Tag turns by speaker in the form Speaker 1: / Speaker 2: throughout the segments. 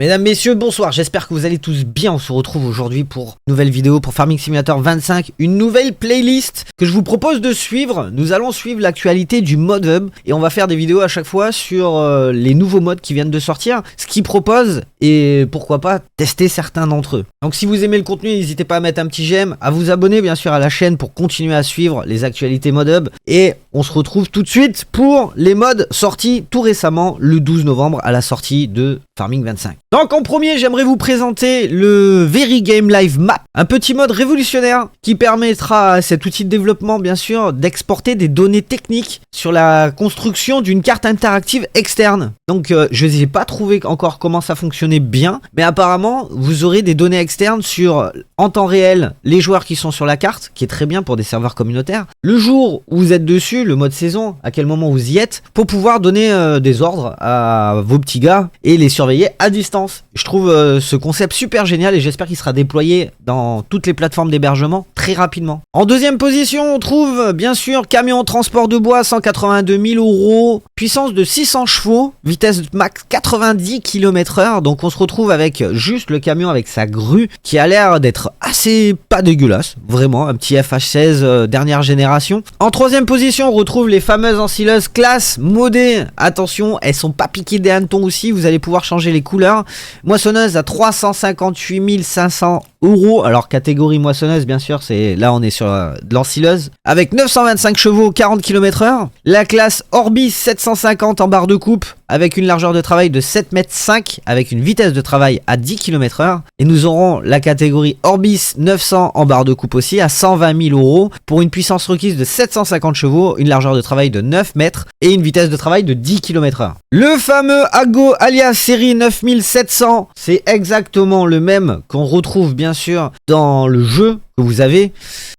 Speaker 1: Mesdames, messieurs, bonsoir, j'espère que vous allez tous bien. On se retrouve aujourd'hui pour une nouvelle vidéo pour Farming Simulator 25, une nouvelle playlist que je vous propose de suivre. Nous allons suivre l'actualité du mode hub et on va faire des vidéos à chaque fois sur les nouveaux modes qui viennent de sortir, ce qu'ils proposent et pourquoi pas tester certains d'entre eux. Donc si vous aimez le contenu, n'hésitez pas à mettre un petit j'aime, à vous abonner bien sûr à la chaîne pour continuer à suivre les actualités mode hub et on se retrouve tout de suite pour les modes sortis tout récemment le 12 novembre à la sortie de Farming 25. Donc en premier, j'aimerais vous présenter le Very Game Live Map, un petit mode révolutionnaire qui permettra à cet outil de développement bien sûr d'exporter des données techniques sur la construction d'une carte interactive externe. Donc je n'ai pas trouvé encore comment ça fonctionnait bien, mais apparemment vous aurez des données externes sur en temps réel les joueurs qui sont sur la carte, qui est très bien pour des serveurs communautaires, le jour où vous êtes dessus, le mode saison, à quel moment vous y êtes, pour pouvoir donner des ordres à vos petits gars et les surveiller à distance. Je trouve ce concept super génial et j'espère qu'il sera déployé dans toutes les plateformes d'hébergement très rapidement. En deuxième position, on trouve bien sûr camion transport de bois 182 000 €, puissance de 600 chevaux, vitesse max 90 km/h. Donc on se retrouve avec juste le camion avec sa grue qui a l'air d'être assez pas dégueulasse, vraiment un petit FH16 dernière génération. En troisième position, on retrouve les fameuses ensileuses classe modées. Attention, elles sont pas piquées des hannetons aussi, vous allez pouvoir changer les couleurs. Moissonneuse à 358 500 €. Alors catégorie moissonneuse bien sûr, c'est là on est sur de l'ensileuse avec 925 chevaux 40 km/h. La classe Orbis 750 en barre de coupe avec une largeur de travail de 7,5 m avec une vitesse de travail à 10 km/h. Et nous aurons la catégorie Orbis 900 en barre de coupe aussi à 120 000 € pour une puissance requise de 750 chevaux, une largeur de travail de 9 mètres et une vitesse de travail de 10 km/h. Le fameux Ago alias série 9700, c'est exactement le même qu'on retrouve bien sûr dans le jeu que vous avez,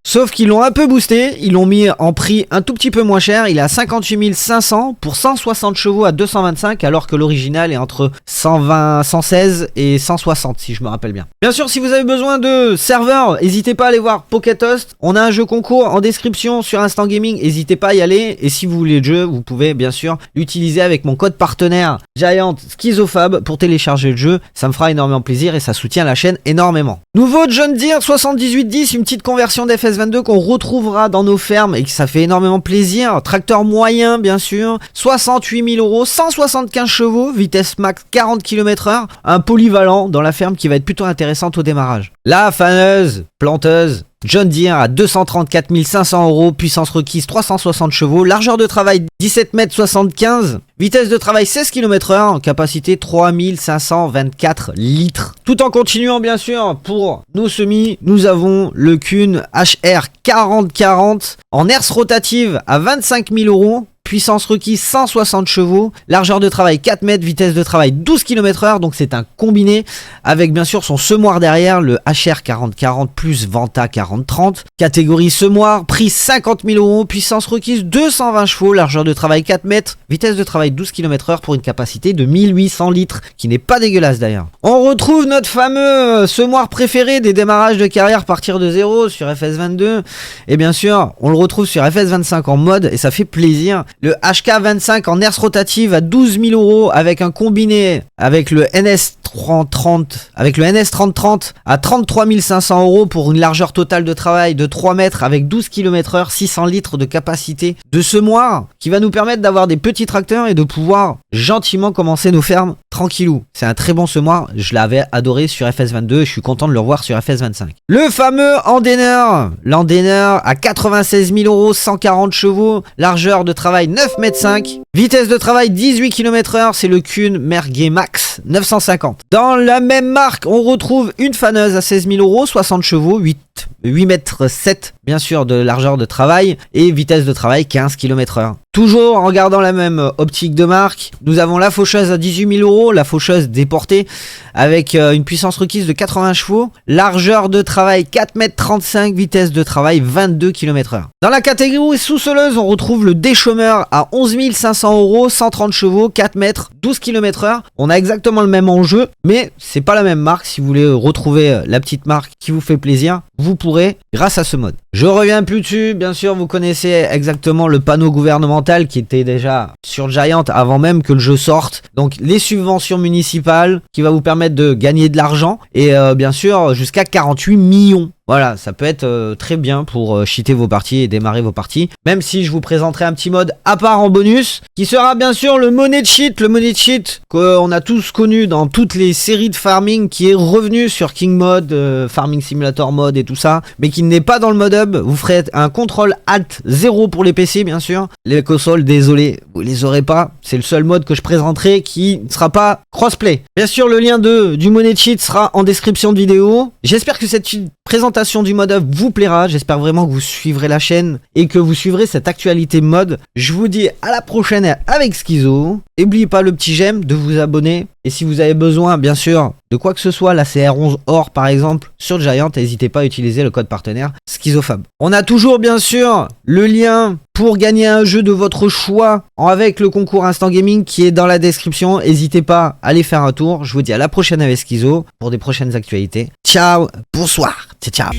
Speaker 1: sauf qu'ils l'ont un peu boosté, ils l'ont mis en prix un tout petit peu moins cher, il est à 58 500 pour 160 chevaux à 225 alors que l'original est entre 120, 116 et 160 si je me rappelle bien. Bien sûr, si vous avez besoin de serveurs, n'hésitez pas à aller voir Pokétost, on a un jeu concours en description sur Instant Gaming, n'hésitez pas à y aller et si vous voulez le jeu, vous pouvez bien sûr l'utiliser avec mon code partenaire Giant Schizofab pour télécharger le jeu, ça me fera énormément plaisir et ça soutient la chaîne énormément. Nouveau John Deere 7810, une petite conversion d'FS22 qu'on retrouvera dans nos fermes et que ça fait énormément plaisir. Tracteur moyen bien sûr, 68 000 €, 175 chevaux, vitesse max 40 km/h, un polyvalent dans la ferme qui va être plutôt intéressante au démarrage. La faneuse planteuse John Deere à 234 500 €, puissance requise 360 chevaux, largeur de travail 17,75 m, vitesse de travail 16 km/h, capacité 3524 litres. Tout en continuant bien sûr pour nos semis, nous avons le Kuhn HR 4040 en herse rotative à 25 000 €. Puissance requise 160 chevaux, largeur de travail 4 mètres, vitesse de travail 12 km/h, donc c'est un combiné avec bien sûr son semoir derrière, le HR 4040 plus Vanta 4030. Catégorie semoir, prix 50 000 €, puissance requise 220 chevaux, largeur de travail 4 mètres, vitesse de travail 12 km/h pour une capacité de 1800 litres, qui n'est pas dégueulasse d'ailleurs. On retrouve notre fameux semoir préféré des démarrages de carrière partir de 0 sur FS22, et bien sûr on le retrouve sur FS25 en mode, et ça fait plaisir. Le HK25 en herse rotative à 12 000 € avec un combiné avec le NS3030 à 33 500 € pour une largeur totale de travail de 3 mètres avec 12 km/h, 600 litres de capacité de semoir qui va nous permettre d'avoir des petits tracteurs et de pouvoir gentiment commencer nos fermes tranquillou. C'est un très bon semoir, je l'avais adoré sur FS22 et je suis content de le revoir sur FS25. Le fameux Andener, l'Andener à 96 000 €, 140 chevaux, largeur de travail 9,5 m, vitesse de travail 18 km/h, c'est le Kuhn Merguet Max 950. Dans la même marque, on retrouve une faneuse à 16 000 €, 60 chevaux, 8,7 mètres bien sûr de largeur de travail et vitesse de travail 15 km/h. Toujours en gardant la même optique de marque, nous avons la faucheuse à 18 000 €, la faucheuse déportée avec une puissance requise de 80 chevaux, largeur de travail 4,35 m, vitesse de travail 22 km/h. Dans la catégorie sous-soleuse, on retrouve le déchômeur à 11 500 €, 130 chevaux, 4 mètres, 12 km/h. On a exactement le même enjeu, mais c'est pas la même marque. Si vous voulez retrouver la petite marque qui vous fait plaisir, vous pourrez grâce à ce mode. Je reviens plus dessus, bien sûr, vous connaissez exactement le panneau gouvernemental qui était déjà sur Giant avant même que le jeu sorte. Donc les subventions municipales qui va vous permettre de gagner de l'argent et bien sûr jusqu'à 48 millions. Voilà, ça peut être très bien pour cheater vos parties et démarrer vos parties. Même si je vous présenterai un petit mode à part en bonus, qui sera bien sûr le money cheat. Le money cheat qu'on a tous connu dans toutes les séries de farming, qui est revenu sur King Mode, Farming Simulator Mode et tout ça, mais qui n'est pas dans le mode hub. Vous ferez un contrôle Alt 0 pour les PC bien sûr. Les consoles, désolé, vous les aurez pas. C'est le seul mode que je présenterai qui ne sera pas crossplay. Bien sûr, le lien du money cheat sera en description de vidéo. J'espère que cette présentation du mode hub vous plaira, j'espère vraiment que vous suivrez la chaîne et que vous suivrez cette actualité mode. Je vous dis à la prochaine avec Schizo. N'oubliez pas le petit j'aime, de vous abonner. Et si vous avez besoin, bien sûr, de quoi que ce soit, la CR11 Or par exemple, sur Giant, n'hésitez pas à utiliser le code partenaire Schizofab. On a toujours bien sûr le lien pour gagner un jeu de votre choix avec le concours Instant Gaming qui est dans la description. N'hésitez pas à aller faire un tour. Je vous dis à la prochaine avec Schizo pour des prochaines actualités. Ciao, bonsoir, ciao.